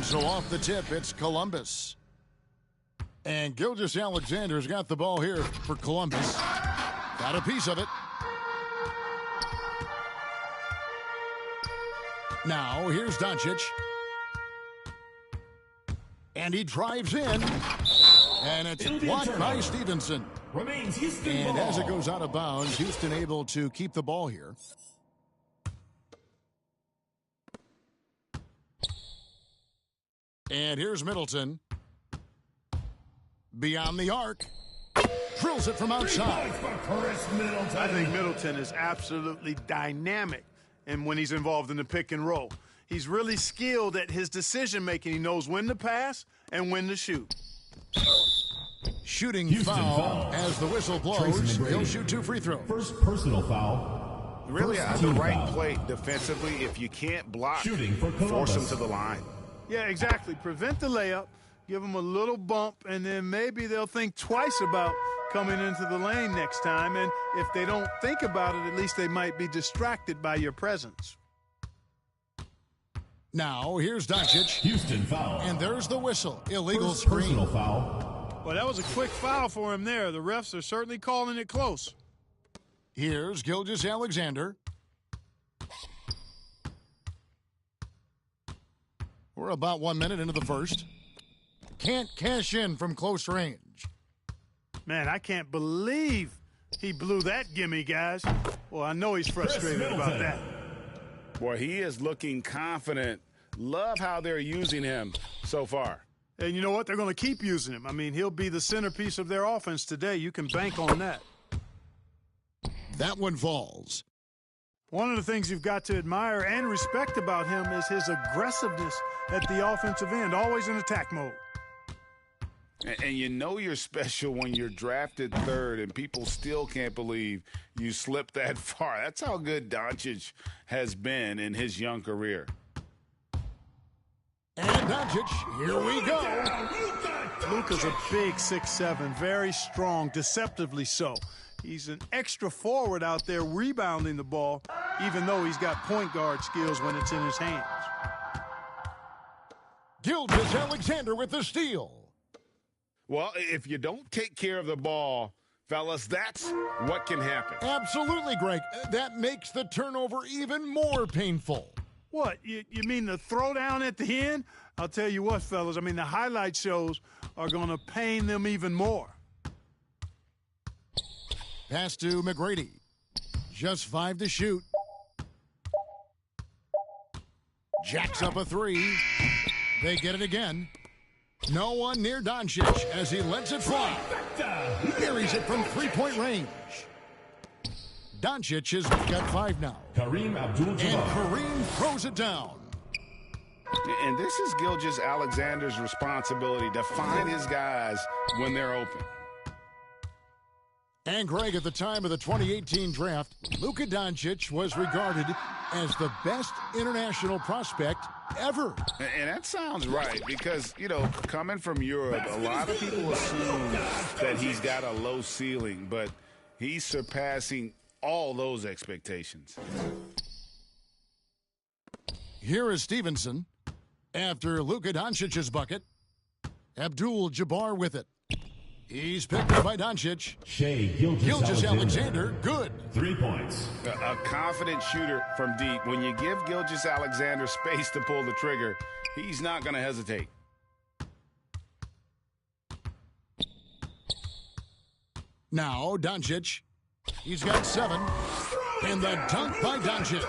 so off the tip, it's Columbus. And Gilgeous-Alexander's got the ball here for Columbus. Got a piece of it. Now, here's Doncic. And he drives in. And it's blocked by Stevenson. And as it goes out of bounds, Houston able to keep the ball here. And here's Middleton. Beyond the arc. Drills it from outside. I think Middleton is absolutely dynamic and when he's involved in the pick and roll. He's really skilled at his decision-making. He knows when to pass and when to shoot. Shooting foul as the whistle blows. He'll shoot 2 free throws. First personal foul. Really at the right play defensively. If you can't block, force him to the line. Yeah, exactly. Prevent the layup, give them a little bump, and then maybe they'll think twice about coming into the lane next time. And if they don't think about it, at least they might be distracted by your presence. Now, here's Doncic. Houston foul. And there's the whistle. Illegal First screen. Personal foul. Well, that was a quick foul for him there. The refs are certainly calling it close. Here's Gilgeous-Alexander. We're about 1 minute into the first. Can't cash in from close range. Man, I can't believe he blew that gimme, guys. Well, I know he's frustrated about that. Boy, he is looking confident. Love how they're using him so far. And you know what? They're going to keep using him. I mean, he'll be the centerpiece of their offense today. You can bank on that. That one falls. One of the things you've got to admire and respect about him is his aggressiveness at the offensive end, always in attack mode. And you know you're special when you're drafted third and people still can't believe you slipped that far. That's how good Doncic has been in his young career. And Doncic, here we go. Luka's a big 6'7", very strong, deceptively so. He's an extra forward out there rebounding the ball, even though he's got point guard skills when it's in his hands. Gilgeous-Alexander with the steal. Well, if you don't take care of the ball, fellas, that's what can happen. Absolutely, Greg. That makes the turnover even more painful. What, you mean the throwdown at the end? I'll tell you what, fellas, I mean, the highlight shows are going to pain them even more. Pass to McGrady. Just 5 to shoot. Jacks up a 3. They get it again. No one near Doncic as he lets it fly. Buries it from 3-point range. Doncic has got 5 now. Kareem Abdul-Jabbar. And Kareem throws it down. And this is Gilgeous-Alexander's responsibility to find his guys when they're open. And Greg, at the time of the 2018 draft, Luka Doncic was regarded as the best international prospect ever. And that sounds right because, you know, coming from Europe, a lot of people assume that he's got a low ceiling, but he's surpassing all those expectations. Here is Stevenson. After Luka Doncic's bucket, Abdul-Jabbar with it. He's picked up by Doncic. Gilgeous-Alexander, good. 3 points. A confident shooter from deep. When you give Gilgeous-Alexander space to pull the trigger, he's not going to hesitate. Now, Doncic. He's got 7. And the dunk by Doncic.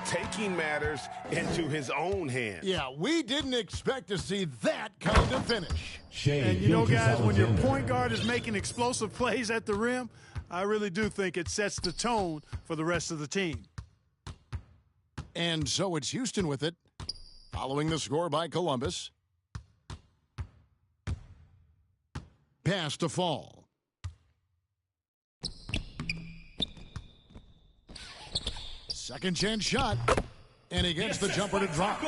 Taking matters into his own hands. Yeah, we didn't expect to see that kind of finish. And you know, guys, when your point guard is making explosive plays at the rim, I really do think it sets the tone for the rest of the team. And so it's Houston with it, following the score by Columbus. Pass to Fall. Second chance shot, and he gets the jumper to drop.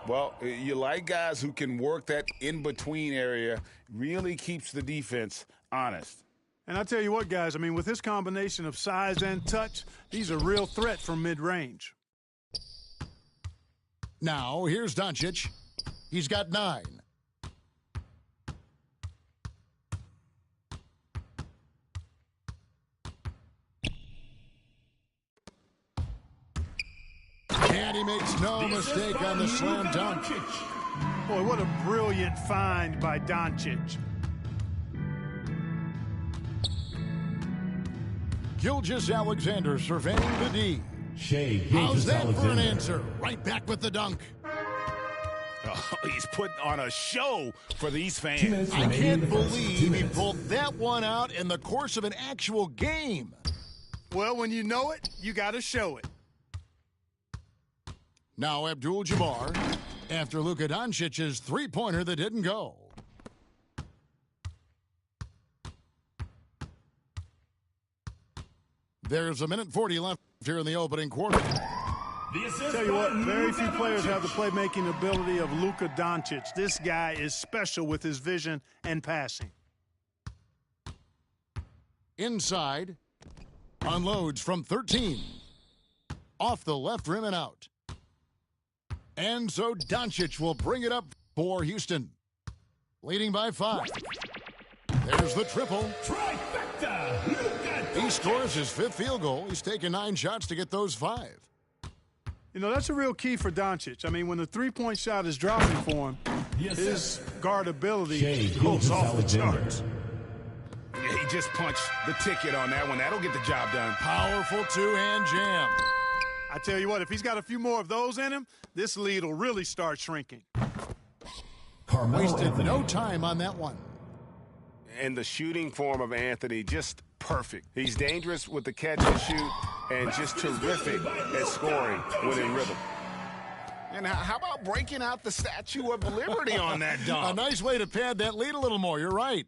Well, you like guys who can work that in-between area, really keeps the defense honest. And I tell you what, guys, I mean, with this combination of size and touch, he's a real threat from mid-range. Now, here's Doncic. He's got 9. And he makes no mistake on the slam dunk. Boy, what a brilliant find by Doncic. Gilgeous-Alexander surveying the D. How's that for an answer? Right back with the dunk. Oh, he's putting on a show for these fans. I can't believe he pulled that one out in the course of an actual game. Well, when you know it, you got to show it. Now Abdul-Jabbar after Luka Doncic's three-pointer that didn't go. There's 1:40 left here in the opening quarter. Tell you what, very few players have the playmaking ability of Luka Doncic. This guy is special with his vision and passing. Inside, unloads from 13. Off the left rim and out. And so Doncic will bring it up for Houston. Leading by 5. There's the triple. He scores his 5th field goal. He's taken 9 shots to get those 5. You know, that's a real key for Doncic. I mean, when the three-point shot is dropping for him, his guard ability goes off the charts. He just punched the ticket on that one. That'll get the job done. Powerful two-hand jam. I tell you what, if he's got a few more of those in him, this lead will really start shrinking. Wasted no time on that one. And the shooting form of Anthony, just perfect. He's dangerous with the catch and shoot and just terrific at scoring when in rhythm. And how about breaking out the Statue of Liberty on that dunk? A nice way to pad that lead a little more. You're right.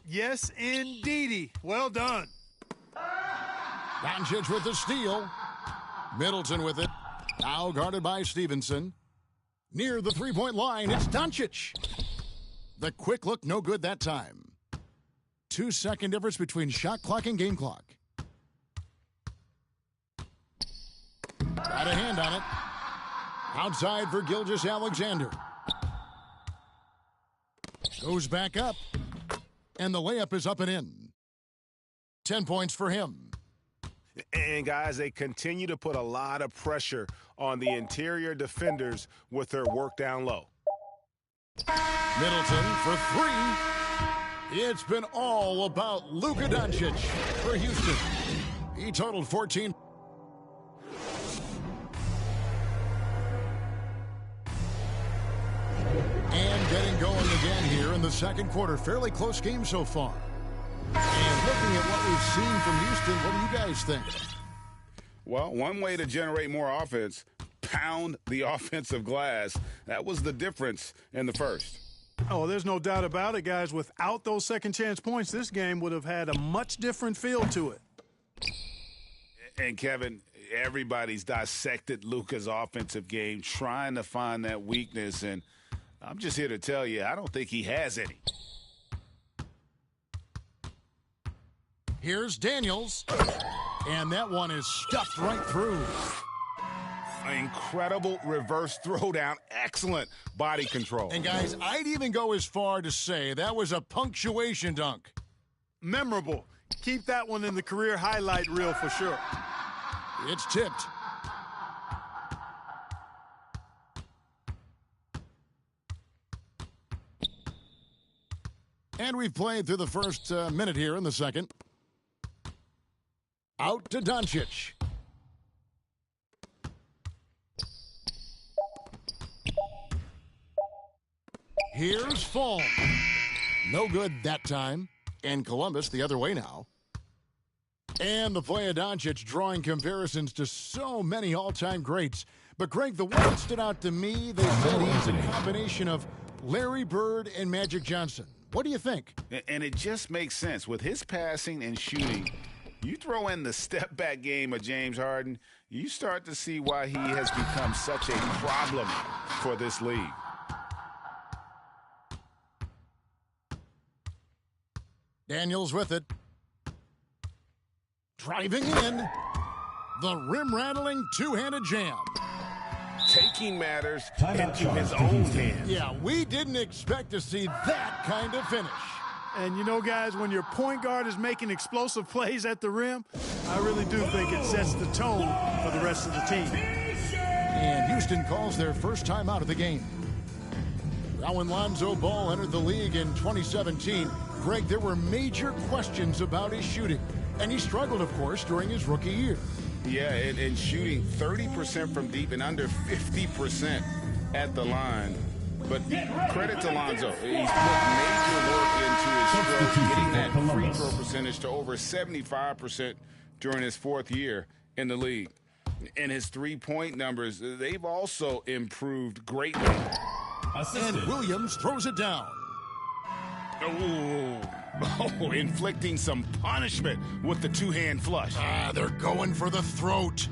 Yes, indeedy. Well done. Doncic with the steal. Middleton with it. Now guarded by Stevenson. Near the three-point line, it's Doncic. The quick look, no good that time. 2-second difference between shot clock and game clock. Got a hand on it. Outside for Gilgeous-Alexander. Goes back up. And the layup is up and in. 10 points for him. And, guys, they continue to put a lot of pressure on the interior defenders with their work down low. Middleton for 3. It's been all about Luka Doncic for Houston. He totaled 14. And getting going again here in the second quarter. Fairly close game so far. And looking at what we've seen from Houston, what do you guys think? Well, one way to generate more offense, pound the offensive glass. That was the difference in the first. Oh, there's no doubt about it, guys. Without those second chance points, this game would have had a much different feel to it. And, Kevin, everybody's dissected Luka's offensive game, trying to find that weakness. And I'm just here to tell you, I don't think he has any. Here's Daniels. And that one is stuffed right through. Incredible reverse throwdown. Excellent body control. And, guys, I'd even go as far to say that was a punctuation dunk. Memorable. Keep that one in the career highlight reel for sure. It's tipped. And we've played through the first minute here in the second. Out to Doncic. Here's Fall. No good that time. And Columbus the other way now. And the play of Doncic drawing comparisons to so many all-time greats. But, Greg, the one that stood out to me, they said he's a combination of Larry Bird and Magic Johnson. What do you think? And it just makes sense. With his passing and shooting, you throw in the step-back game of James Harden, you start to see why he has become such a problem for this league. Daniels with it. Driving in. The rim-rattling two-handed jam. taking matters into his own hands. Yeah, we didn't expect to see that kind of finish. And you know, guys, when your point guard is making explosive plays at the rim, I really do think it sets the tone for the rest of the team. And Houston calls their first time out of the game. Now when Lonzo Ball entered the league in 2017, Greg, there were major questions about his shooting. And he struggled, of course, during his rookie year. Yeah, and shooting 30% from deep and under 50% at the line. But credit to Lonzo. He's put major work into his stroke, getting that free throw percentage to over 75% during his fourth year in the league. And his three-point numbers, they've also improved greatly. And Williams throws it down. Oh, inflicting some punishment with the two-hand flush. They're going for the throat.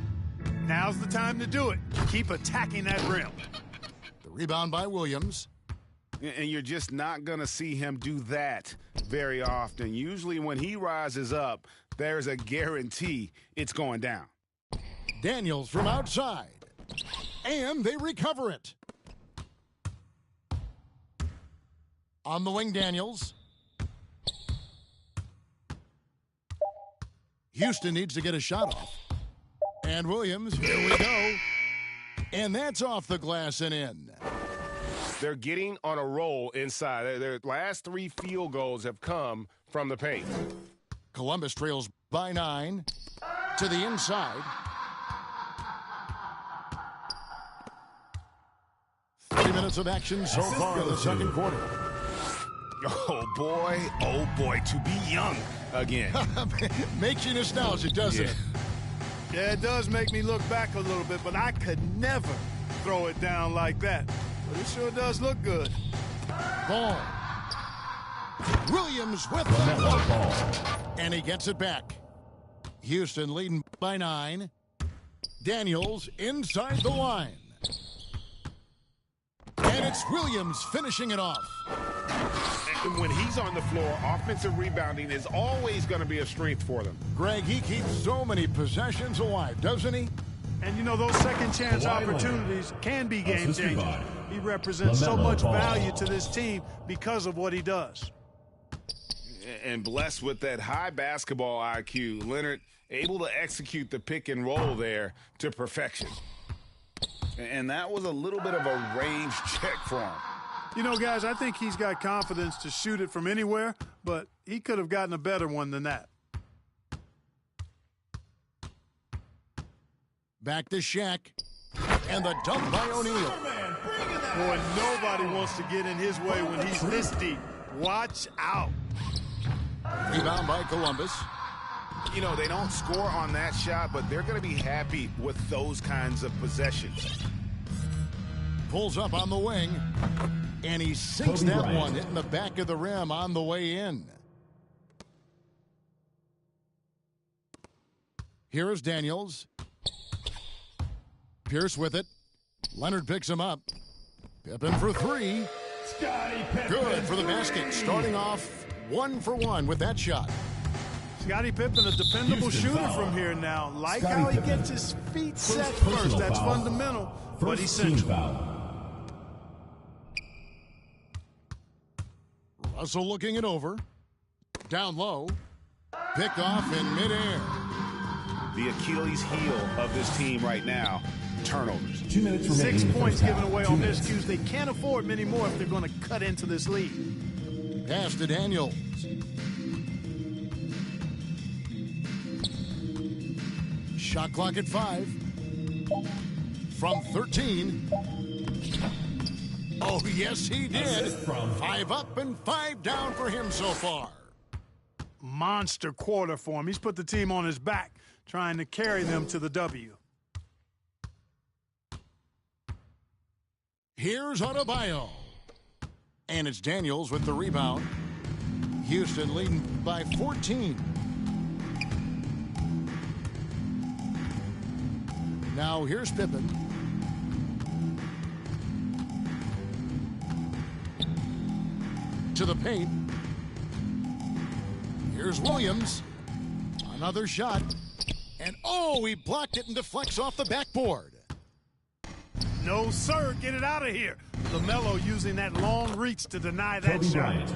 Now's the time to do it. Keep attacking that rim. The rebound by Williams. And you're just not going to see him do that very often. Usually when he rises up, there's a guarantee it's going down. Daniels from outside. And they recover it. On the wing, Daniels. Houston needs to get a shot off. And Williams, here we go. And that's off the glass and in. They're getting on a roll inside. Their last 3 field goals have come from the paint. Columbus trails by 9 to the inside. 30 minutes of action so far in the second quarter. Oh, boy, to be young again. Makes you nostalgic, doesn't it? Yeah, it does make me look back a little bit, but I could never throw it down like that. But it sure does look good. Ball. Williams with the block. And he gets it back. Houston leading by 9. Daniels inside the line. And it's Williams finishing it off. And when he's on the floor, offensive rebounding is always going to be a strength for them. Greg, he keeps so many possessions alive, doesn't he? And you know, those second chance opportunities can be game changers. He represents so much value to this team because of what he does. And blessed with that high basketball IQ, Leonard able to execute the pick and roll there to perfection. And that was a little bit of a range check for him. You know, guys, I think he's got confidence to shoot it from anywhere, but he could have gotten a better one than that. Back to Shaq. And the dunk by O'Neal. Boy, nobody wants to get in his way when he's this deep. Watch out. Rebound by Columbus. You know, they don't score on that shot, but they're going to be happy with those kinds of possessions. Pulls up on the wing. And he sinks that one, hitting the back of the rim on the way in. Here is Daniels. Pierce with it. Leonard picks him up. Pippen for 3. Good for the basket. Starting off 1 for 1 with that shot. Scottie Pippen, a dependable shooter from here now. Like how he gets his feet set first. That's fundamental, but essential. Russell looking it over. Down low. Picked off in midair. The Achilles heel of this team right now, turnovers. 2 minutes remaining. 6 points given away on miscues. They can't afford many more if they're going to cut into this lead. Pass to Daniels. Shot clock at 5. From 13. Oh, yes, he did. 5 up and 5 down for him so far. Monster quarter for him. He's put the team on his back, trying to carry them to the W. Here's Adebayo. And it's Daniels with the rebound. Houston leading by 14. Now here's Pippen. To the paint. Here's Williams. Another shot. And oh, he blocked it and deflects off the backboard. No, sir. Get it out of here. LaMelo using that long reach to deny that Kobe shot.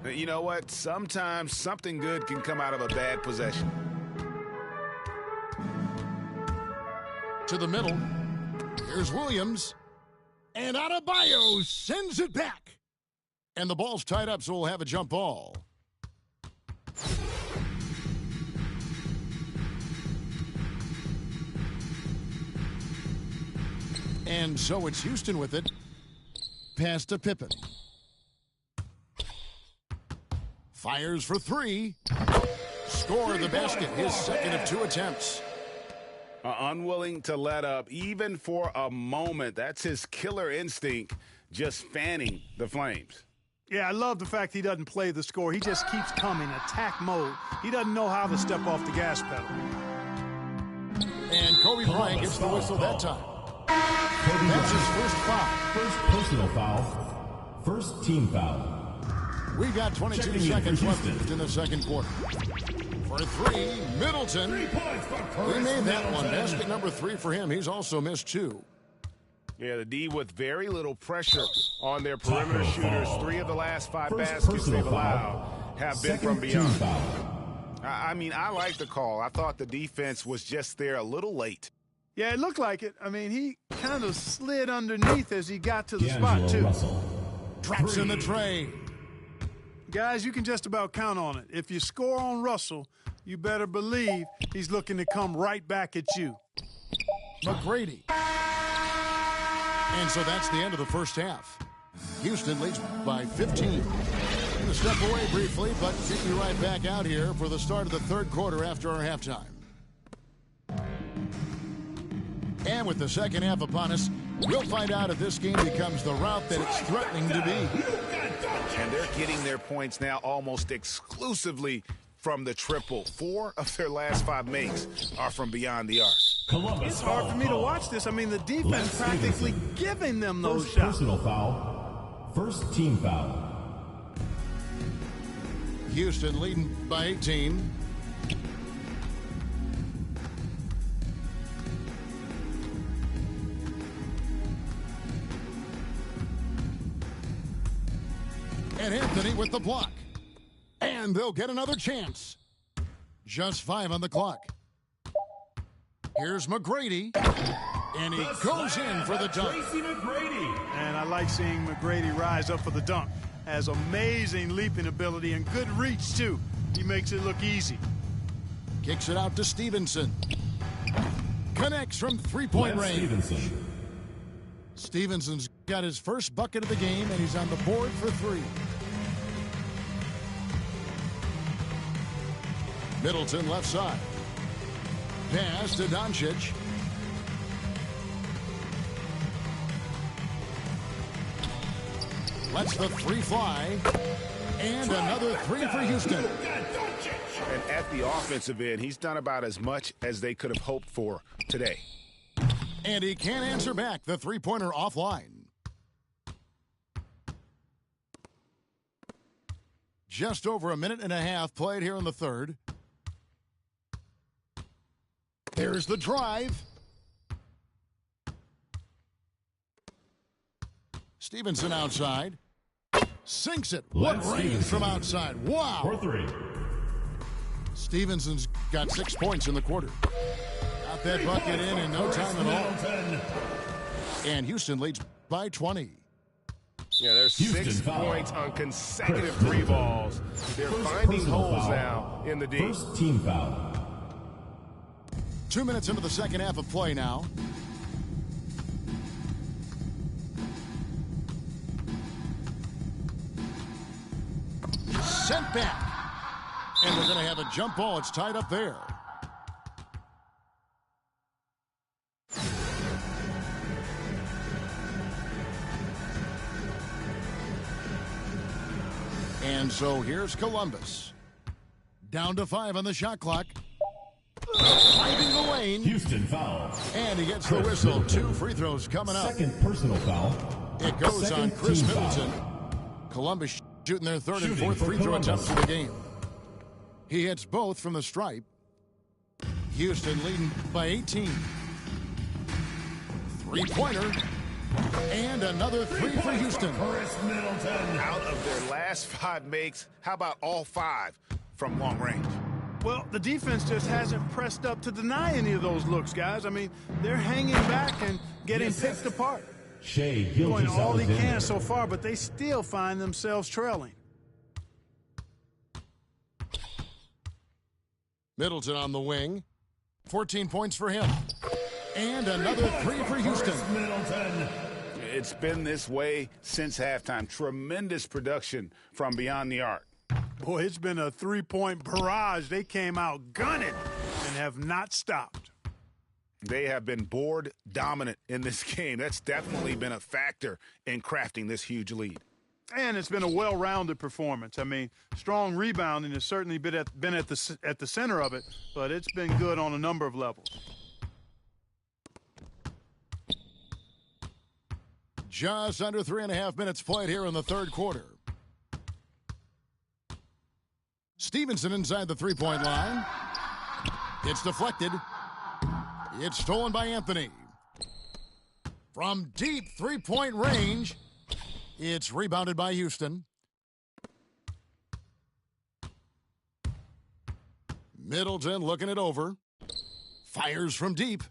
Bryant. You know what? Sometimes something good can come out of a bad possession. To the middle. Here's Williams. And Adebayo sends it back. And the ball's tied up, so we'll have a jump ball. And so it's Houston with it. Pass to Pippen. Fires for three. Score the basket, his second of 2 attempts. Unwilling to let up, even for a moment. That's his killer instinct, just fanning the Flames. Yeah, I love the fact he doesn't play the score. He just keeps coming, attack mode. He doesn't know how to step off the gas pedal. And Kobe Bryant gets the whistle that time. That's his first foul. First personal foul. First team foul. We've got 22 Checking in seconds for left Houston. in the second quarter. For three, Middleton. 3 points for He Chris made that one. Middleton. Basket number 3 for him. He's also missed 2. Yeah, the D with very little pressure on their perimeter shooters. 3 of the last 5 First baskets personal they've allowed have been Second from team beyond. foul. I mean, I like the call. I thought the defense was just there a little late. Yeah, it looked like it. I mean, he kind of slid underneath as he got to the spot, D'Angelo too. Russell. Drops in the tray. Guys, you can just about count on it. If you score on Russell, you better believe he's looking to come right back at you. McGrady. And so that's the end of the first half. Houston leads by 15. Going to step away briefly, but get you right back out here for the start of the third quarter after our halftime. And with the second half upon us, we'll find out if this game becomes the route that it's threatening to be. And they're getting their points now almost exclusively from the triple. 4 of their last 5 makes are from beyond the arc. Columbus. It's hard for me to watch this. I mean, the defense practically giving them those First shots. personal foul. First team foul. Houston leading by 18. And Anthony with the block. And they'll get another chance. Just 5 on the clock. Here's McGrady. And he goes in for the dunk. Tracy McGrady. And I like seeing McGrady rise up for the dunk. Has amazing leaping ability and good reach, too. He makes it look easy. Kicks it out to Stevenson. Connects from three-point range. Stevenson. Stevenson's got his first bucket of the game, and he's on the board for 3. Middleton left side. Pass to Doncic. Lets the 3 fly. And another 3 for Houston. And at the offensive end, he's done about as much as they could have hoped for today. And he can't answer back. The three-pointer offline. Just over a minute and a half played here in the third. There's the drive. Stevenson outside. Sinks it. What Let's range Stevenson. from outside. Wow. For 3. Stevenson's got 6 points in the quarter. Got that bucket in no time at all. Middleton. And Houston leads by 20. Yeah, there's Houston 6 foul. points on consecutive Chris 3 balls. They're First finding personal holes foul. now in the D. First team foul. 2 minutes into the second half of play now. Sent back. And we're going to have a jump ball. It's tied up there. And so here's Columbus. Down to 5 on the shot clock. Finding the lane. Houston foul. And he gets the whistle. 2 free throws coming up. Second personal foul. It goes Second on Chris team Middleton. foul. Columbus shooting their third and Shooting fourth for free throw Columbus. attempts of the game. He hits both from the stripe. Houston leading by 18. Three-pointer. And another three for Houston. Out of their last 5 makes, how about all 5 from long range? Well, the defense just hasn't pressed up to deny any of those looks, guys. I mean, they're hanging back and getting picked apart. Doing all he can so far, but they still find themselves trailing. Middleton on the wing. 14 points for him. And another three for Houston. It's been this way since halftime. Tremendous production from beyond the arc. Boy, it's been a three-point barrage. They came out gunning and have not stopped. They have been board dominant in this game. That's definitely been a factor in crafting this huge lead. And it's been a well-rounded performance. I mean, strong rebounding has certainly been at the center of it, but it's been good on a number of levels. Just under 3.5 minutes played here in the third quarter. Stevenson inside the three-point line. It's deflected. It's stolen by Anthony. From deep three-point range, it's rebounded by Houston. Middleton looking it over. Fires from deep.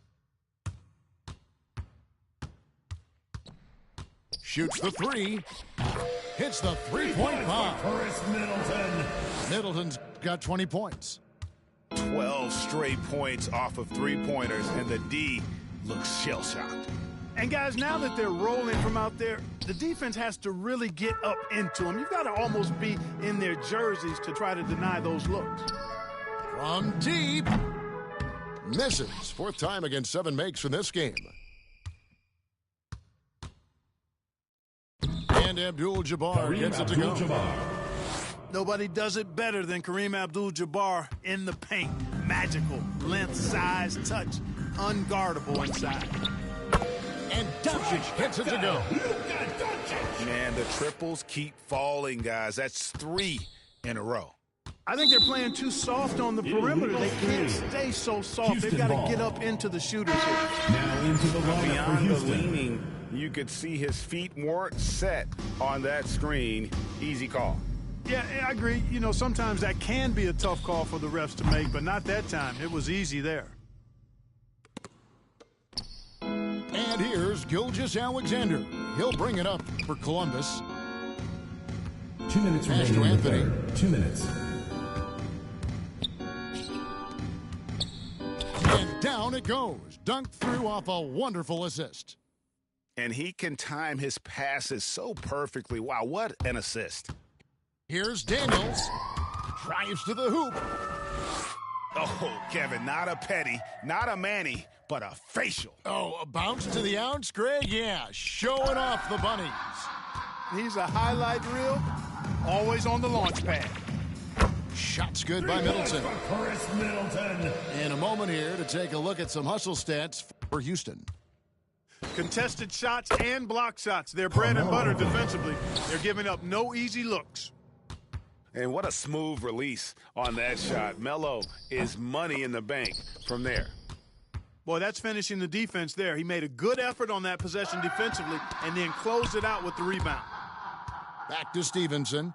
Shoots the three. Hits the three-point bomb. Middleton's got 20 points. 12 straight points off of three-pointers, and the D looks shell-shocked. And, guys, now that they're rolling from out there, the defense has to really get up into them. You've got to almost be in their jerseys to try to deny those looks. From deep. Misses. 4th time against 7 makes in this game. And Abdul-Jabbar gets it to go. Nobody does it better than Kareem Abdul-Jabbar in the paint. Magical, length, size, touch, unguardable inside. And Doncic gets it to go. Man, the triples keep falling, guys. That's 3 in a row. I think they're playing too soft on the perimeter. They can't stay so soft. They've got to get up into the shooters here. Now into the lineup for Beyond the Houston. leaning, you could see his feet weren't set on that screen. Easy call. Yeah, I agree. You know, sometimes that can be a tough call for the refs to make, but not that time. It was easy there. And here's Gilgeous-Alexander. He'll bring it up for Columbus. 2 minutes Pass remaining to in the Anthony. third. 2 minutes. And down it goes. Dunked through off a wonderful assist. And he can time his passes so perfectly. Wow, what an assist. Here's Daniels. Drives to the hoop. Oh, Kevin, not a petty, not a Manny, but a facial. Oh, a bounce to the ounce, Greg? Yeah, showing off the bunnies. He's a highlight reel, always on the launch pad. Shots good by Middleton. In a moment here to take a look at some hustle stats for Houston. Contested shots and block shots. They're bread and butter defensively. They're giving up no easy looks. And what a smooth release on that shot. Melo is money in the bank from there. Boy, that's finishing the defense there. He made a good effort on that possession defensively and then closed it out with the rebound. Back to Stevenson.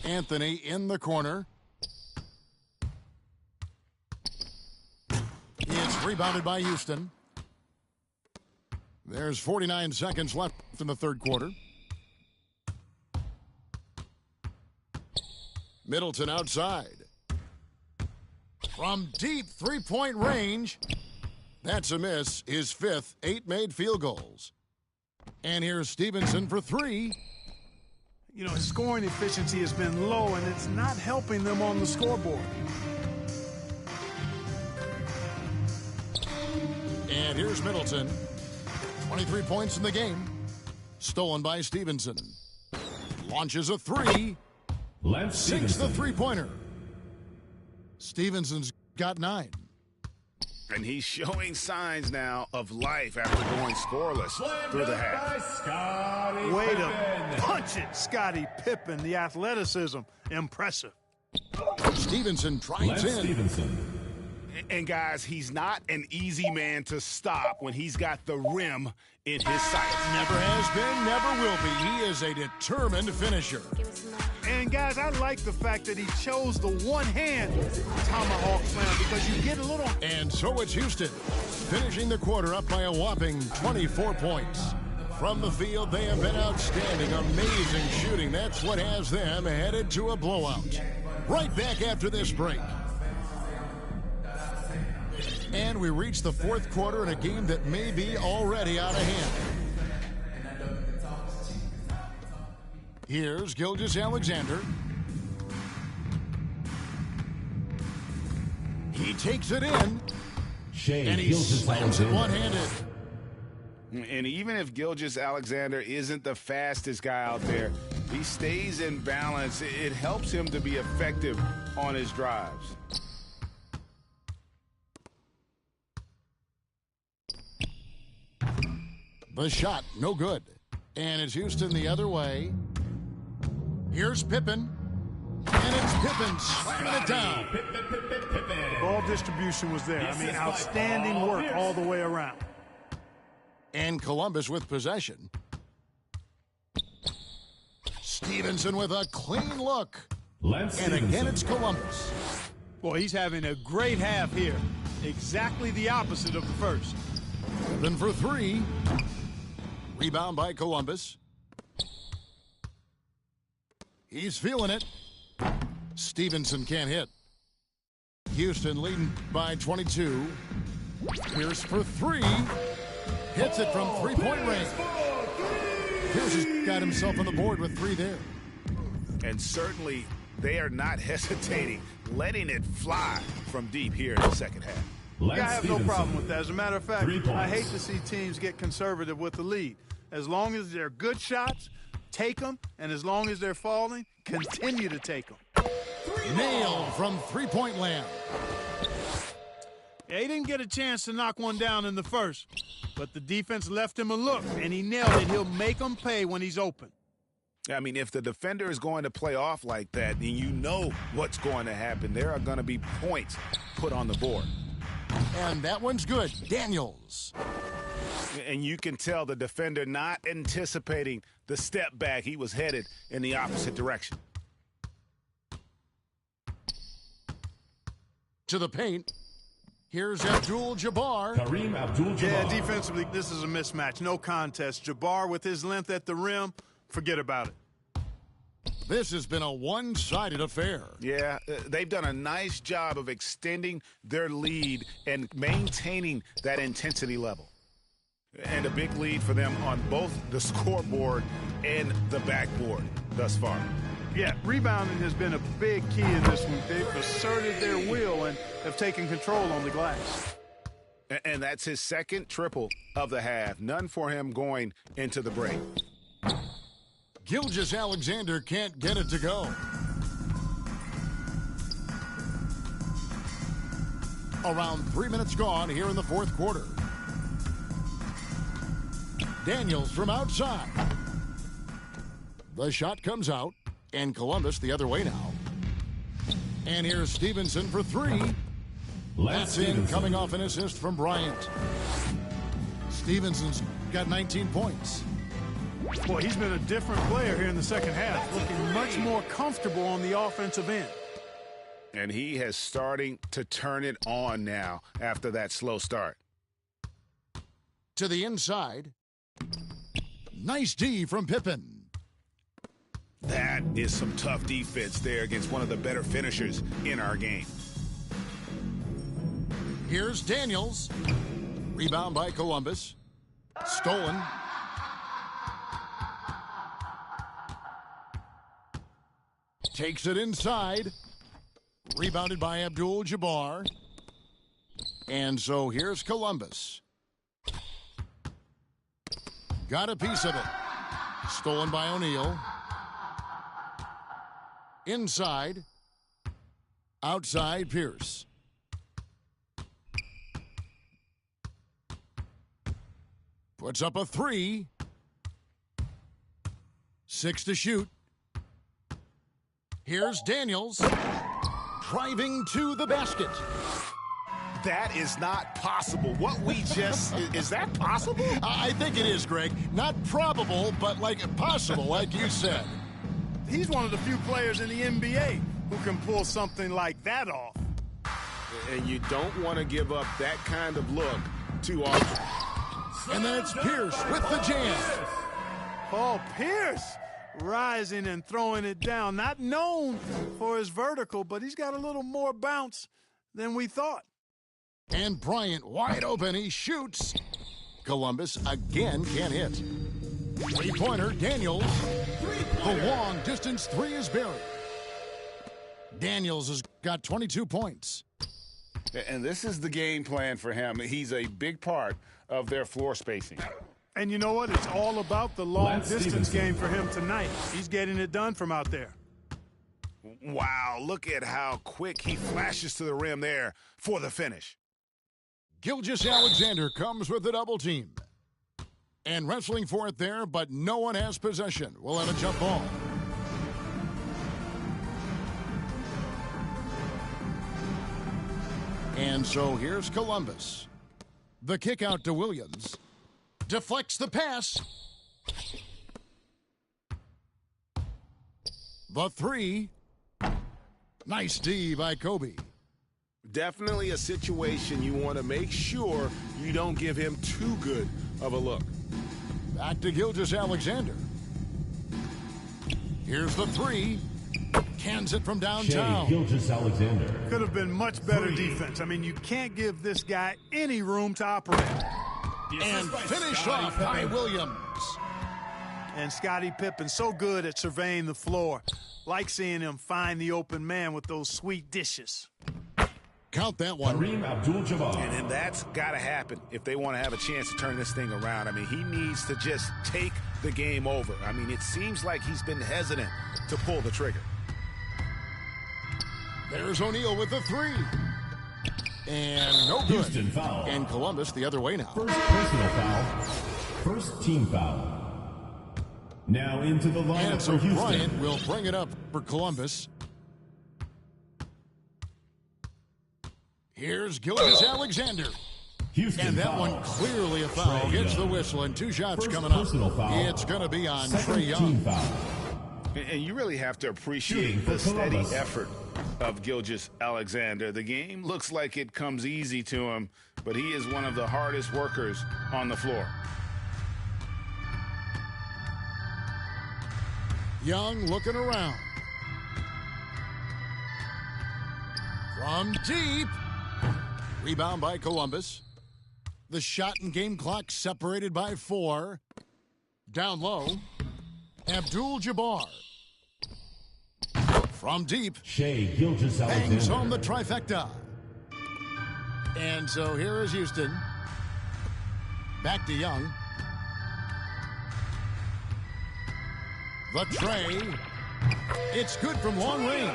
Anthony in the corner. It's rebounded by Houston. There's 49 seconds left in the third quarter. Middleton outside. From deep three-point range. That's a miss. His 5th, 8 made field goals. And here's Stevenson for 3. You know, his scoring efficiency has been low, and it's not helping them on the scoreboard. And here's Middleton. 23 points in the game. Stolen by Stevenson. Launches a 3. Sinks the three-pointer. Stevenson's got 9. And he's showing signs now of life after going scoreless through the half. Way to punch it, Scottie Pippen. The athleticism, impressive. Stevenson drives in. And, guys, he's not an easy man to stop when he's got the rim in his sights. Never has been, never will be. He is a determined finisher. And, guys, I like the fact that he chose the one-hand tomahawk slam because you get a little... And so it's Houston, finishing the quarter up by a whopping 24 points. From the field, they have been outstanding, amazing shooting. That's what has them headed to a blowout. Right back after this break. And we reach the fourth quarter in a game that may be already out of hand. Here's Gilgeous-Alexander. He takes it in, and he slams it one-handed. And even if Gilgeous-Alexander isn't the fastest guy out there, he stays in balance. It helps him to be effective on his drives. The shot, no good. And it's Houston the other way. Here's Pippen. And it's Pippen slamming it down. The ball distribution was there. I mean, outstanding work all the way around. And Columbus with possession. Stevenson with a clean look. And again, it's Columbus. Boy, he's having a great half here. Exactly the opposite of the first. Then for three. Rebound by Columbus. He's feeling it. Stevenson can't hit. Houston leading by 22. Pierce for three. Hits it from three-point range. Pierce has got himself on the board with three there. And certainly they are not hesitating, letting it fly from deep here in the second half. I have no problem with that. As a matter of fact, I hate to see teams get conservative with the lead. As long as they're good shots, take them. And as long as they're falling, continue to take them. Nailed from three-point land. Yeah, he didn't get a chance to knock one down in the first, but the defense left him a look, and he nailed it. He'll make them pay when he's open. I mean, if the defender is going to play off like that, then you know what's going to happen. There are going to be points put on the board. And that one's good. Daniels. And you can tell the defender not anticipating the step back. He was headed in the opposite direction. To the paint. Here's Abdul-Jabbar. Kareem Abdul-Jabbar. Yeah, defensively, this is a mismatch. No contest. Jabbar with his length at the rim, forget about it. This has been a one-sided affair. Yeah, they've done a nice job of extending their lead and maintaining that intensity level. And a big lead for them on both the scoreboard and the backboard thus far. Yeah, rebounding has been a big key in this one. They've asserted their will and have taken control on the glass. And that's his second triple of the half. None for him going into the break. Gilgeous-Alexander can't get it to go. Around 3 minutes gone here in the fourth quarter. Daniels from outside. The shot comes out, and Columbus the other way now. And here's Stevenson for three. That's in, coming off an assist from Bryant. Stevenson's got 19 points. Boy, he's been a different player here in the second half, looking much more comfortable on the offensive end. And he has starting to turn it on now after that slow start. To the inside. Nice D from Pippen. That is some tough defense there against one of the better finishers in our game. Here's Daniels. Rebound by Columbus. Stolen. Takes it inside. Rebounded by Abdul-Jabbar. And so here's Columbus. Got a piece of it. Stolen by O'Neal. Inside. Outside Pierce. Puts up a three. 6 to shoot. Here's Daniels. Driving to the basket. That is not possible. What we just, is that possible? I think it is, Greg. Not probable, but like possible, like you said. He's one of the few players in the NBA who can pull something like that off. And you don't want to give up that kind of look too often. And then it's Pierce with the jam. Paul Pierce rising and throwing it down. Not known for his vertical, but he's got a little more bounce than we thought. And Bryant wide open. He shoots. Columbus again can't hit. Three-pointer, Daniels. The long distance three is buried. Daniels has got 22 points. And this is the game plan for him. He's a big part of their floor spacing. And you know what? It's all about the long-distance game for him tonight. He's getting it done from out there. Wow, look at how quick he flashes to the rim there for the finish. Gilgeous-Alexander comes with the double team. And wrestling for it there, but no one has possession. We'll have a jump ball. And so here's Columbus. The kick out to Williams. Deflects the pass. The three. Nice D by Kobe. Definitely a situation you want to make sure you don't give him too good of a look. Back to Gilgeous-Alexander. Here's the three. Cans it from downtown. Gilgeous-Alexander. Could have been much better defense. I mean, you can't give this guy any room to operate. And finished off by Williams. And Scottie Pippen so good at surveying the floor. Like seeing him find the open man with those sweet dishes. Count that one. Kareem Abdul-Jabbar. And then that's got to happen if they want to have a chance to turn this thing around. I mean, he needs to just take the game over. I mean, it seems like he's been hesitant to pull the trigger. There's O'Neal with the three. And no good. Houston foul. And Columbus the other way now. First personal foul. First team foul. Now into the lineup And for so Houston. Bryant will bring it up for Columbus. Here's Gilgeous-Alexander. Houston And that foul. one clearly a foul. Trae Gets the Young. whistle and two shots First coming up. personal foul. It's going to be on Second Trae team Young. foul. And you really have to Shooting appreciate for the steady Columbus. effort of Gilgeous-Alexander. The game looks like it comes easy to him, but he is one of the hardest workers on the floor. Young looking around. From deep. Rebound by Columbus. The shot and game clock separated by 4. Down low. Abdul-Jabbar. From deep. Shea Bangs Gilgeous-Alexander. home the trifecta. And so here is Houston. Back to Young. The tray. It's good from long range.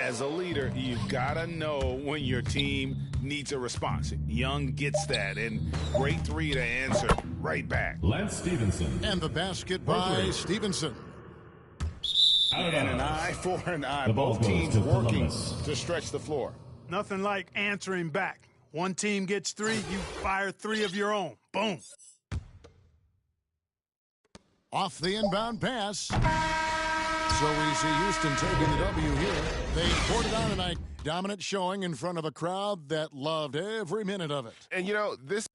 As a leader, you've got to know when your team needs a response. Young gets that, and great three to answer right back. Lance Stevenson. And the basket by Berkeley. Stevenson. Out of And an bounds. eye for an eye. The ball Both goes teams to working Columbus. to stretch the floor. Nothing like answering back. One team gets 3, you fire 3 of your own. Boom. Off the inbound pass. So we see Houston taking the W here. They poured it on tonight. Dominant showing in front of a crowd that loved every minute of it. And, you know, this